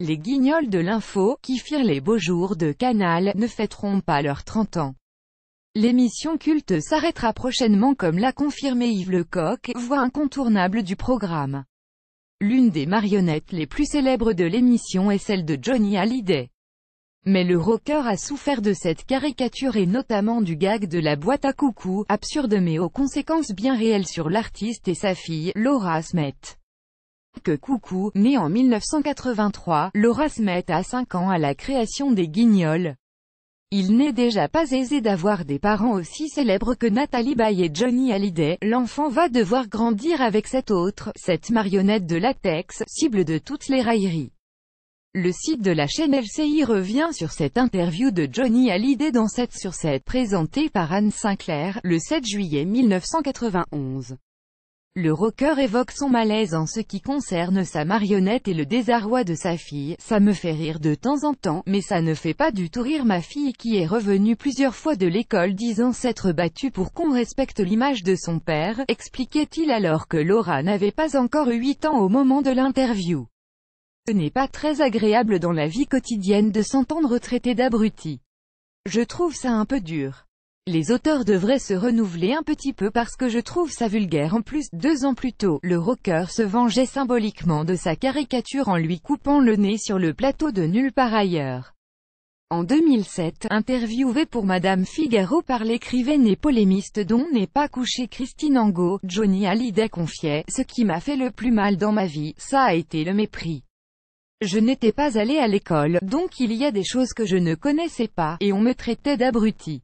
Les guignols de l'info, qui firent les beaux jours de Canal, ne fêteront pas leurs 30 ans. L'émission culte s'arrêtera prochainement comme l'a confirmé Yves Lecoq, voix incontournable du programme. L'une des marionnettes les plus célèbres de l'émission est celle de Johnny Hallyday. Mais le rocker a souffert de cette caricature et notamment du gag de la boîte à coucou, absurde mais aux conséquences bien réelles sur l'artiste et sa fille, Laura Smet. Que Coucou, née en 1983, Laura Smet a 5 ans à la création des Guignols. Il n'est déjà pas aisé d'avoir des parents aussi célèbres que Nathalie Baye et Johnny Hallyday. L'enfant va devoir grandir avec cette marionnette de latex, cible de toutes les railleries. Le site de la chaîne LCI revient sur cette interview de Johnny Hallyday dans 7 sur 7, présentée par Anne Sinclair, le 7 juillet 1991. Le rocker évoque son malaise en ce qui concerne sa marionnette et le désarroi de sa fille. Ça me fait rire de temps en temps, mais ça ne fait pas du tout rire ma fille qui est revenue plusieurs fois de l'école disant s'être battue pour qu'on respecte l'image de son père, expliquait-il alors que Laura n'avait pas encore 8 ans au moment de l'interview. Ce n'est pas très agréable dans la vie quotidienne de s'entendre traiter d'abruti. Je trouve ça un peu dur. Les auteurs devraient se renouveler un petit peu parce que je trouve ça vulgaire. En plus, 2 ans plus tôt, le rocker se vengeait symboliquement de sa caricature en lui coupant le nez sur le plateau de Nulle part ailleurs. En 2007, interviewé pour Madame Figaro par l'écrivaine et polémiste dont n'est pas couchée Christine Angot, Johnny Hallyday confiait « Ce qui m'a fait le plus mal dans ma vie, ça a été le mépris. Je n'étais pas allé à l'école, donc il y a des choses que je ne connaissais pas, et on me traitait d'abruti.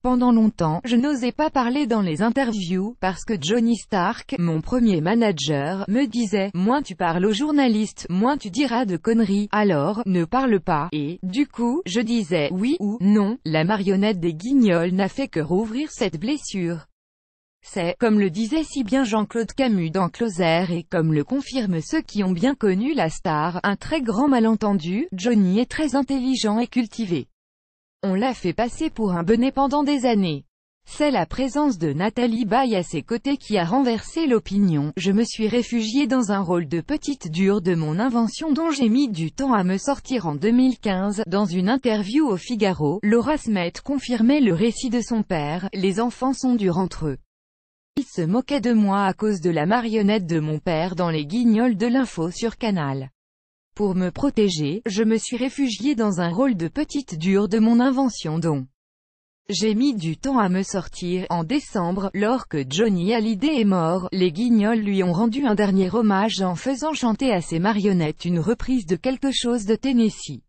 Pendant longtemps, je n'osais pas parler dans les interviews, parce que Johnny Stark, mon premier manager, me disait « Moins tu parles aux journalistes, moins tu diras de conneries, alors, ne parle pas ». Et, du coup, je disais « oui » ou « non ». La marionnette des Guignols n'a fait que rouvrir cette blessure. C'est, comme le disait si bien Jean-Claude Camus dans Closer et comme le confirment ceux qui ont bien connu la star, un très grand malentendu, Johnny est très intelligent et cultivé. On l'a fait passer pour un benet pendant des années. C'est la présence de Nathalie Baye à ses côtés qui a renversé l'opinion. Je me suis réfugiée dans un rôle de petite dure de mon invention dont j'ai mis du temps à me sortir en 2015. Dans une interview au Figaro, Laura Smet confirmait le récit de son père. Les enfants sont durs entre eux. Il se moquait de moi à cause de la marionnette de mon père dans les Guignols de l'info sur Canal. Pour me protéger, je me suis réfugiée dans un rôle de petite dure de mon invention dont j'ai mis du temps à me sortir. En décembre, lors que Johnny Hallyday est mort, les Guignols lui ont rendu un dernier hommage en faisant chanter à ses marionnettes une reprise de Quelque chose de Tennessee.